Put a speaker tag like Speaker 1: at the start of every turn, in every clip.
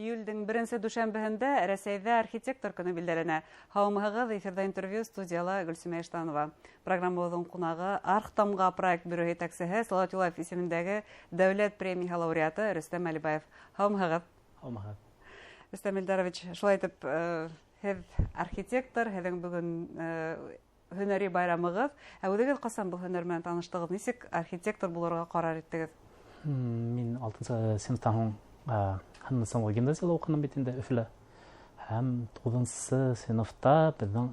Speaker 1: Июльдең 1 дүшәмбеһендә Рәсәйдә архитектор көне билдәләнә. Һаумыһыгыз, эфирда интервью, студияла Гөлсүмә Эштанова. Программабыҙҙың ҡунағы Архтамға проект бюро етәксеһе, Салауат Юлаев исемендәге дәүләт премия лауреаты Рөстәм Әлибаев. Һаумыһыгыз.
Speaker 2: Һаумыһыгыз.
Speaker 1: Рөстәм Элдарович, шулай итеп, һеҙ архитектор, һеҙҙең бөгөн һөнәри байрамығыҙ. Үҙегеҙ ҡасан был һөнәр менән таныштығыҙ? Нисек архитектор булырға ҡарар иттегеҙ?
Speaker 2: Мин 6-нчы синыфтан һуң Ханна сынлы гимназияла уҡыным бит инде Өфөлә. Һәм 9-нчы синыфта беҙҙең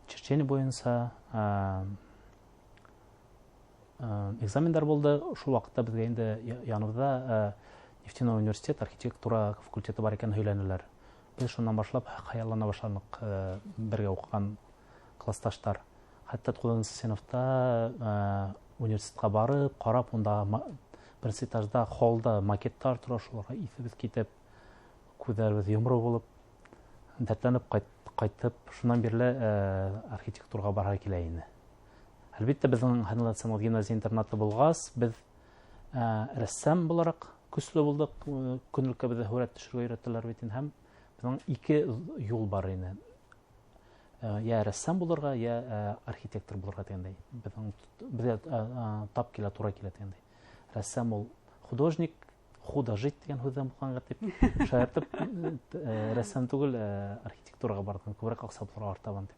Speaker 2: чечение буйынса экзамендар булды. Шул ваҡытта беҙгә инде яныбыҙҙа Нефтяной университет архитектура факультеты бар икән һөйләнеләр. Без шунан башлап хыяллана башланыҡ бергә уҡыған классташтар. Хәтта 9-нчы синыфта университетка барып, ҡарап, унда беренсе этажда холлда макеттар тора, шуларға иҫебеҙ китеп, күҙҙәребеҙ йомро булып, дәртләнеп ҡайтып, шунан бирле архитектурға барһа килә ине. Әлбиттә, беҙҙең Ханна сынлы гимназия интернаты булғас, беҙ рәссам булараҡ көслө булдыҡ. Көнөлеккә беҙҙе һүрәт төшөргә өйрәттеләр бит инде. Һәм беҙҙең 2 юл бар ине. Я рәссам булырға, я архитектор булырға дигәндәй. Беҙгә тап килә, тура килә дигәндәй. Рәссам ул художник, художить дигән һүҙҙән булғанға тип шаяртып, рәссам түгел, архитектураға бардым, күберәк аҡса булырға артабан дип.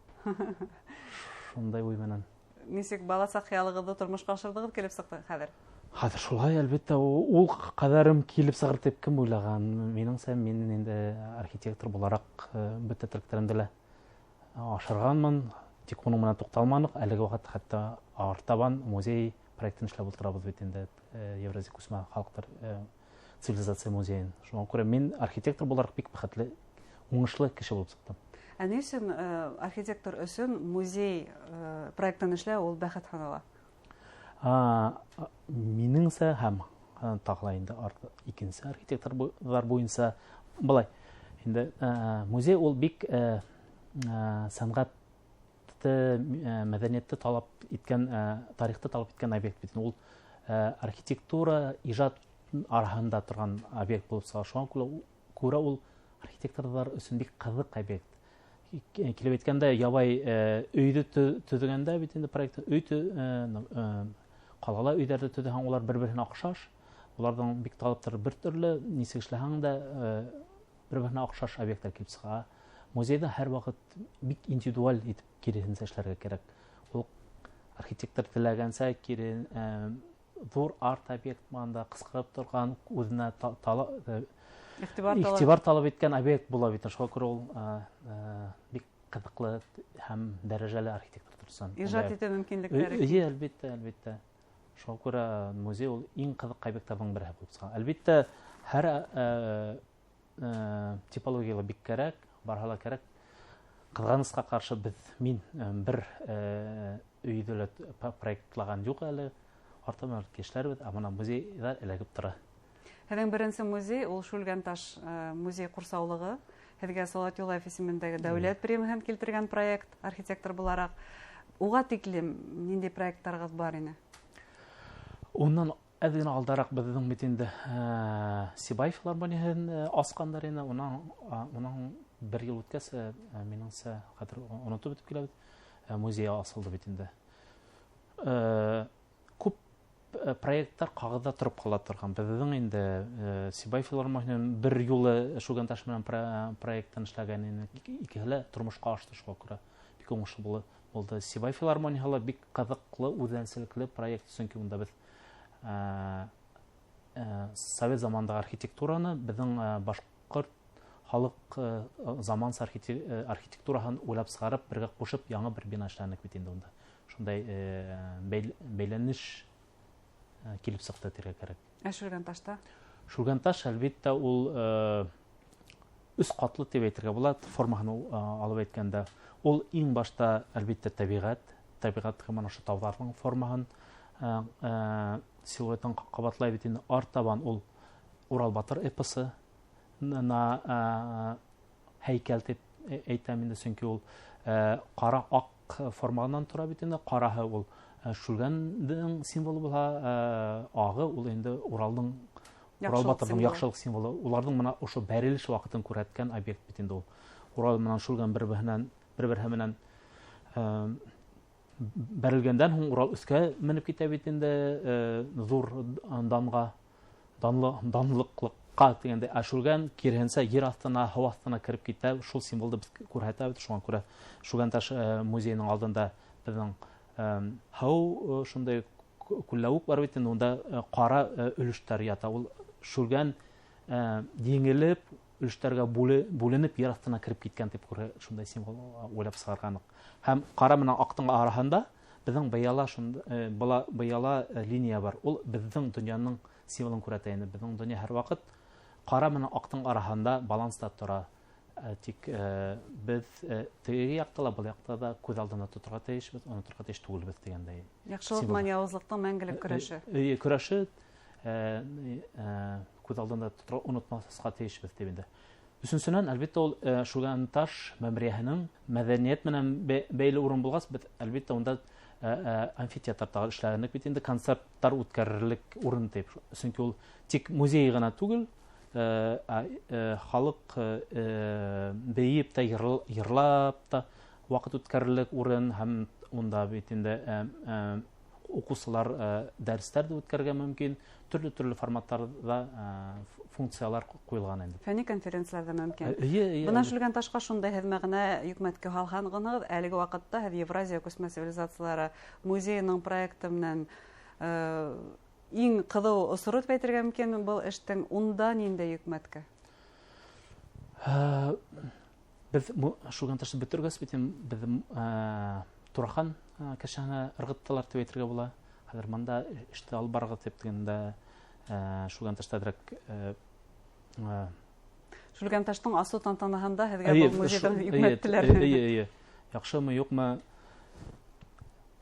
Speaker 2: Шундай уй менән.
Speaker 1: Нисек бала саҡ хыялығыҙҙы тормошҡа ашырҙығыҙ килеп сыҡты хәҙер?
Speaker 2: Хәҙер шулай, әлбиттә, ул ҡәҙәрем килеп сығыр тип кем уйлаған? Минеңсә, мин инде архитектор булараҡ бөтә теләктәремде лә ашырғанмын, тик уның менән туҡталманыҡ. Әлеге ваҡыт хатта артабан музей проектын эшләп ултырабыҙ бит инде, Евразия күсмә халыҡтар цивилизация музейын. Шуңа күрә мин архитектор булараҡ бик бәхетле, уңышлы кеше булып сыҡтым.
Speaker 1: Ә ни өсөн архитектор өсөн музей проектын эшләү ул бәхет һанала?
Speaker 2: Минеңсә һәм тағы ла инде икенсе архитекторҙар буйынса былай. Инде музей ул бик сәнғәт мәҙәниәтте талап иткән, тарихты талап иткән объект бит. Ул архитектура, ижад араһында торған объект булып сыға. Шуңа күрә ул архитекторҙар өсөн бик ҡыҙыҡ объект. Килеп әйткәндә, ябай өйҙө төҙөгәндә бит инде проект, ҡалала өйҙәрҙе төҙөһәң, улар бер-береһенә оҡшаш. Уларҙың бик талаптары бер төрлө, нисек эшләһәң дә бер-береһенә оҡшаш объекттар килеп сыға. Музейҙа һәр ваҡыт бик индивидуаль итеп киреһенсә эшләргә кәрәк. Ул архитектор теләгәнсә кире ҙур арт объект манда ҡысҡырып торған, үҙенә иғтибар талап иткән объект була бит. Шуға күрә ул бик ҡыҙыҡлы һәм дәрәжәле архитектор торсан.
Speaker 1: Ижад итеү мөмкинлектәре.
Speaker 2: Әлбиттә. Шуға күрә музей ул иң ҡыҙыҡ объекттарҙың береһе булып сыға. Әлбиттә, һәр типологияла бик кәрәк, барһа ла кәрәк. Ҡыҙғанысҡа ҡаршы мин бер өйҙө лә проектлаған юҡ әле. Артабан кешеләрбеҙ, мына музейҙа эләгеп тора.
Speaker 1: Һеҙҙең беренсе музей, ул Шүлгән таш музей ҡурсаулығы. Һеҙгә Салауат Юлаев исемендәге дәүләт премияһын килтергән проект, архитектор булараҡ. Уға тиклем ниндәй проекттарығыҙ бар ине? Унан
Speaker 2: әҙ генә алдараҡ беҙҙең бит инде Сибай филармонияһын асҡандар ине. Унан бер йыл үткәс, минеңсә, хәҙер онотоп бөтөп киләбеҙ, музей асылды бит инде. Күп проекттар ҡағыҙҙа тороп ҡала торған. Беҙҙең инде Сибай филармонияһын бер юлы Шүлгән таш менән проекттын эшләгән ине. Икеһе лә тормошҡа ашты, шуға күрә бик уңышлы булды. Сибай филармонияһы бик ҡыҙыҡлы, үҙенсәлекле проект, сөнки унда беҙ совет замандағы архитектураны беҙҙең башҡорт халыҡ заманса архитектураһын уйлап сығарып, бергә ҡушып, яңы бер бина эшләнек бит инде унда. Шундай бәйләнеш килеп сыҡты тирә кәрәк.
Speaker 1: Ә Шүлгән ташта?
Speaker 2: Шүлгән таш, әлбиттә, ул 3 ҡатлы тип әйтергә була, формаһын алып әйткәндә. Ул иң башта, әлбиттә, тәбиғәт һәм ошо тауҙарҙың формаһын, силуэтын ҡабатлай бит инде. Артабан ул Урал батыр эпосы һәйкәл тип әйтәм инде, сөнки ул ҡара аҡ формаһынан тора бит инде. Ҡараһы ул Шүлгәндең символы булһа, ағы ул инде Уралдың Урал батырның яхшылык символы. Уларның менә ошо бәрелеш вакытын күрһәткән объект бит инде ул. Урал менән шулган бер-бере менән бәрелгәндән һуң Урал өскә менеп китә бит инде, зур данлыклыкка дигәндә, шулган кирһенсә җир астына, һава астына кирип китә. Шул символды без күрһәтә бит. Шуңа күрә Шулган таш музейның алдында безнең һау шундай күлләвек бар бит инде, унда кара өлештәр ята. Ул шулган диңгелеп, өлештәргә бүленеп җир астына кирип киткән дип күрә, шундай символ уйлап сыгарганлык. Һәм кара менән актың араһында безнең быяла линия бар. Ул безнең дөньяның символын күрәтә инде. Безнең дөнья һәр вакыт кара менән актың араһында баланста тора. Тик без теге якта ла, бу якта да күз алдына тотырга тиешбез, онытырга тиеш түгелбез дигәндәй.
Speaker 1: Яхшылык менән явызлыктың мәңгелек көрәше.
Speaker 2: Көрәше күз алдында тотырга, онытмаска тиешбез дип инде. Өченчедән, әлбәттә, ул Шулган таш мәмриятының мәдәният менән бәйле урын булгас, без әлбәттә унда амфитеатрда эшләгәнлек бит инде, концертлар үткәрерлек урын дип. Чөнки ул тик музей гына түгел, халык бейеп тә, йырлап та вакыт үткәрерлек урын, һәм унда бит инде укучылар дәресләр дә үткәрергә мөмкин, төрле форматларда функциялар куелган инде.
Speaker 1: Фәнни конференциялар да мөмкин. Бына Шулган ташка шундай хезмәгенә йөкмәткә алганыгыз, әлеге вакытта һез Евразия күсмә цивилизациялары музейының проекты менән иң кызу осыру дип әйтергә мөмкин бу эштең унда нинди йөкмәткә?
Speaker 2: Без Шулган ташны бетергәс бит без Турахан кешәне ыргыттылар дип әйтергә була. Хәзер монда эште алып барырга дип дигәндә Шулган ташта дирәк
Speaker 1: Шулган таштың асу тантанаһында һезгә бу музейдан йөкмәттеләр.
Speaker 2: Яхшымы, юкмы?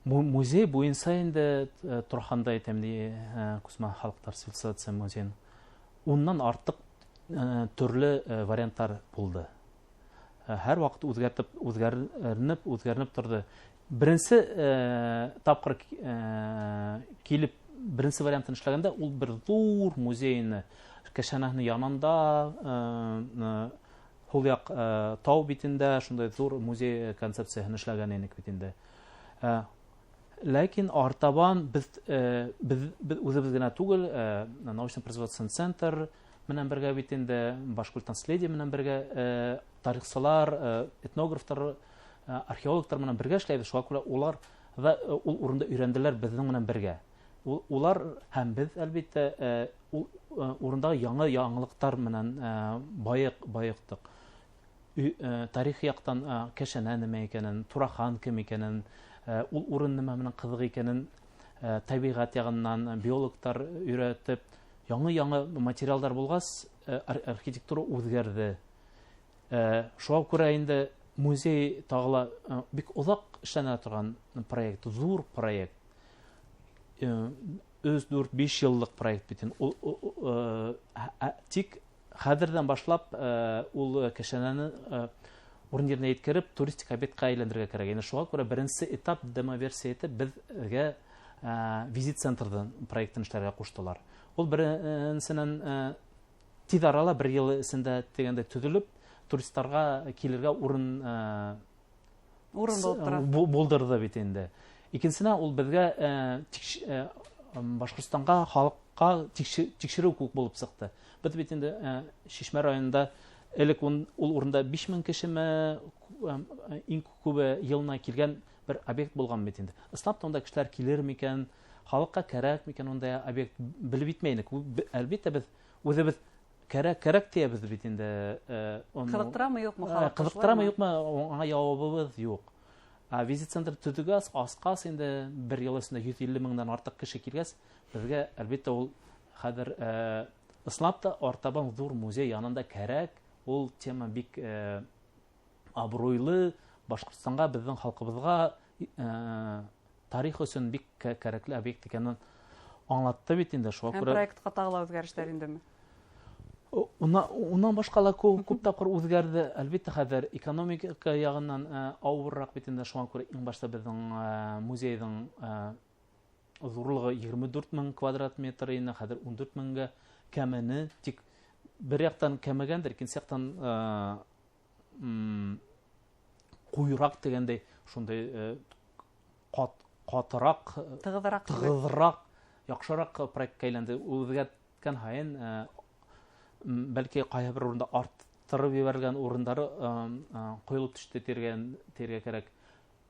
Speaker 2: Музей буенча инде Тураханда әйтәмди, Күсмә халыклар цивилизация музейын. Уннан артык төрле вариантлар булды. Һәр вакыт үзгәренеп торды. Беренче тапкыр килеп беренче вариантын эшләгәндә, ул бер зур музейны Кешәнәһнең янында, һул як тау битендә шундай зур музей концепциясын эшләгән идек бит инде. Ләкин артабан без үзебез генә түгел, научно-производственный центр менән бергә бит инде, Башкортстан менән бергә тарихчылар, этнографтар, археологтар менән бергә эшләйбез. Шуңа күрә улар ул урында өйрәнделәр безнең менән бергә. Улар һәм без әлбәттә урындагы яңа яңалыктар менән байыктык. Тарих яктан Кешәнә нимә икәнен, Турахан кем икәнен, ул урын нимә менән кызык икәнен табигать ягыннан биологтар өйрәтеп, яңа материалдар булгас, архитектура үзгәрде. Шуңа күрә инде музей тагыла бик озак эшләнә торган проект, зур проект. 3-4-5 еллык проект бит инде. Тик хәзердән башлап ул Кешәнәне урын yerine yetkirib turistik объектка әйләндерергә кирәк. Яни шуңа күрә беренче этап демо-версия итеп безгә визит центрдан проектын эшләргә куштылар. Ул беренченнән тиз арала 1 ел эчендә дигәндә төзелеп, туристларга килергә урын булдырды бит инде. Икенчесенә ул безгә Башкортстанга, халыкка тикшерү күп булып чыкты. Без бит инде Шишмә районында элек ул урында 5000 кешеме иң күбе елына килгән бер объект булган бит инде. Ислап онда кешеләр килер микән, халыкка кирәк микән онда объект белеп битмәйник. Әлбәттә без үзебез кирәк диябез бит инде.
Speaker 1: Кызыктырамы юкмы халыкка?
Speaker 2: Кызыктырамы юкмы? Аңа җавабыбыз юк. Визит центр төзегәс, аскас инде 1 ел эчендә 150 меңнән артык кеше килгәс, безгә әлбәттә ул хәзер Ислапта артабан зур музей янында кирәк. Ул тема бик абруйлы, Башкортстанга, безнең халкыбызга тарих өчен бик кирәкле объект икәнен аңлатты бит инде. Шуңа күрә
Speaker 1: проектка тагыла үзгәрешләр индеме?
Speaker 2: Уннан башкала күп тапкыр үзгәрде. Әлбәттә хәзер экономика ягыннан авыррак бит инде. Шуңа күрә иң башта безнең музейның зурлыгы 24 мең квадрат метр инде, хәзер 14 меңгә кәмене, тик бер яктан кәмегәндер, икенче яктан куйрак дигәндәй, шундый катырак, тыгызрак, яхшырак проектка әйләнде. Үзгәрткән һайын бәлки кая бер урында арттырып ебәргән урындары коелып төште тиргә кирәк.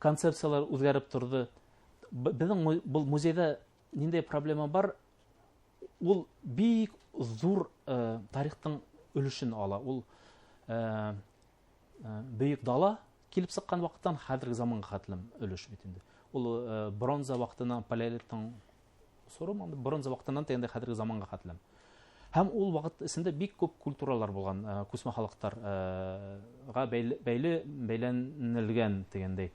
Speaker 2: Концепциялар үзгәреп торды. Безнең бу музейда ниндәй проблема бар? Ул бик зур тарихтың өлешен ала. Ул бөек дала килеп сыккан вакыттан хәзерге заманга хәтлем өлеш бит инде. Ул бронза вакытынан, палеолиттың бронза вакытынан тәгәндә хәзерге заманга хәтлем. Һәм ул вакыт эсендә бик күп культуралар булган, күсмә халыктарга бәйләнелгән дигәндәй.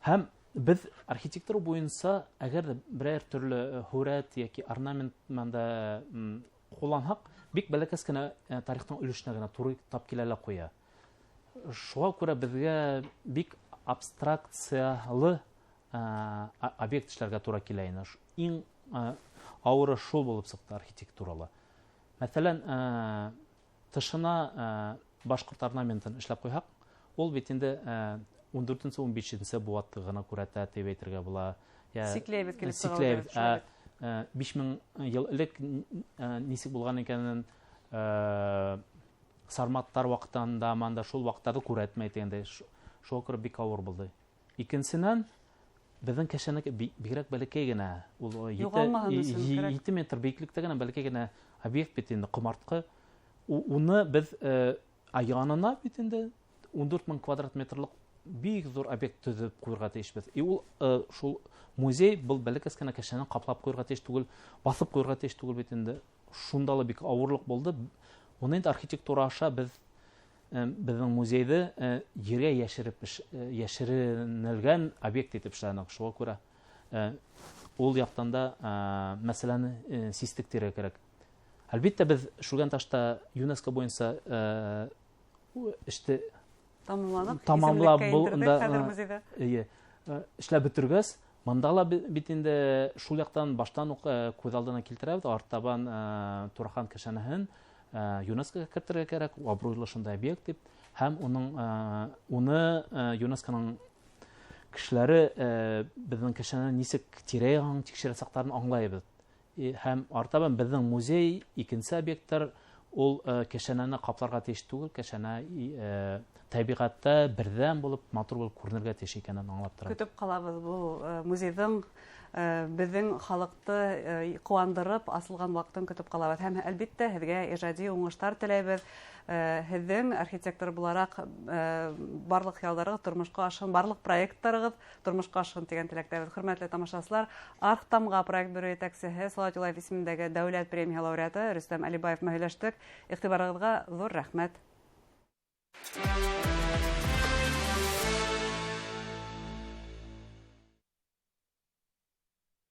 Speaker 2: Һәм без архитектура буенча әгәр берәр төрле һүрәт яки орнамент монда куллансак, бик бәләкәс кенә тарихтың өлешенә генә туры тап килә куя. Шуңа күрә безгә бик абстракциялы объект эшләргә туры килә иде. Иң авыры шул булып сыкты архитектуралы. Мәсәлән, тышына башкорт орнаментын эшләп куйсак, ул бит инде 14-15 буатты гына күрәтә дип әйтергә була.
Speaker 1: Сикләйбез килеп сыгылды.
Speaker 2: 5000 ел элек нисек булган икәнен Сарматтар вакытында, манда шул вакыттарды күрәтмәй дигәндәй, шул күреп бик авыр булды. Икенчедән, безнең кәшәнәк бигрәк бәләкәй генә, ул 7 метр биеклектә генә бәләкәй генә объект бит инде, комартҡы. Уны без янына бит инде 14000 квадрат метрлык бик зур объект төзеп куярга тиешбез. Ул шул музей был бәләкәс кенә кәшәнән каплап куярга тиеш түгел, басып куярга тиеш түгел бит инде. Шундалы бик авырлык булды. Уны инде архитектура аша безнең музейды ергә яшеренелгән объект итеп эшләнек. Шуңа күрә ул яктан да мәсьәләне систек тирә кирәк. Әлбәттә без Шүлгән ташта ЮНЕСКО буенча эште тамамлап эшләп бетергәс, мандала бит инде шул яктан баштан ук күз алдына килтерәбез, арттабан Турахан кәшәнәһен ЮНЕСКОга кертергә кирәк, абруйлы шундай объект дип, һәм уны ЮНЕСКОның кешеләре безнең кешенең нисек тирә-ягын тикшерсәкләрен аңлайбыз. Һәм артабан безнең музей икенче объекттар ул кешенәне капларга тиеш түгел, кешенә табигатьтә бердәм булып, матур булып күренергә тиеш икәнен аңлап тора.
Speaker 1: Көтеп калабыз бу музейның безнең халыкты куандырып асылган вакытын көтеп калабыз. Һәм әлбәттә һезгә иҗади уңышлар теләйбез. Һезнең архитектор буларак барлык хыялларыгыз тормышка ашын, барлык проектларыгыз тормышка ашын дигән теләктәбез. Хөрмәтле тамашачылар, Архтамга проект бюро итәкчесе, Салават Юлаев исемендәге дәүләт премия лауреаты Рөстәм Алибаев мәһәлләштек. Игътибарыгызга зур рәхмәт.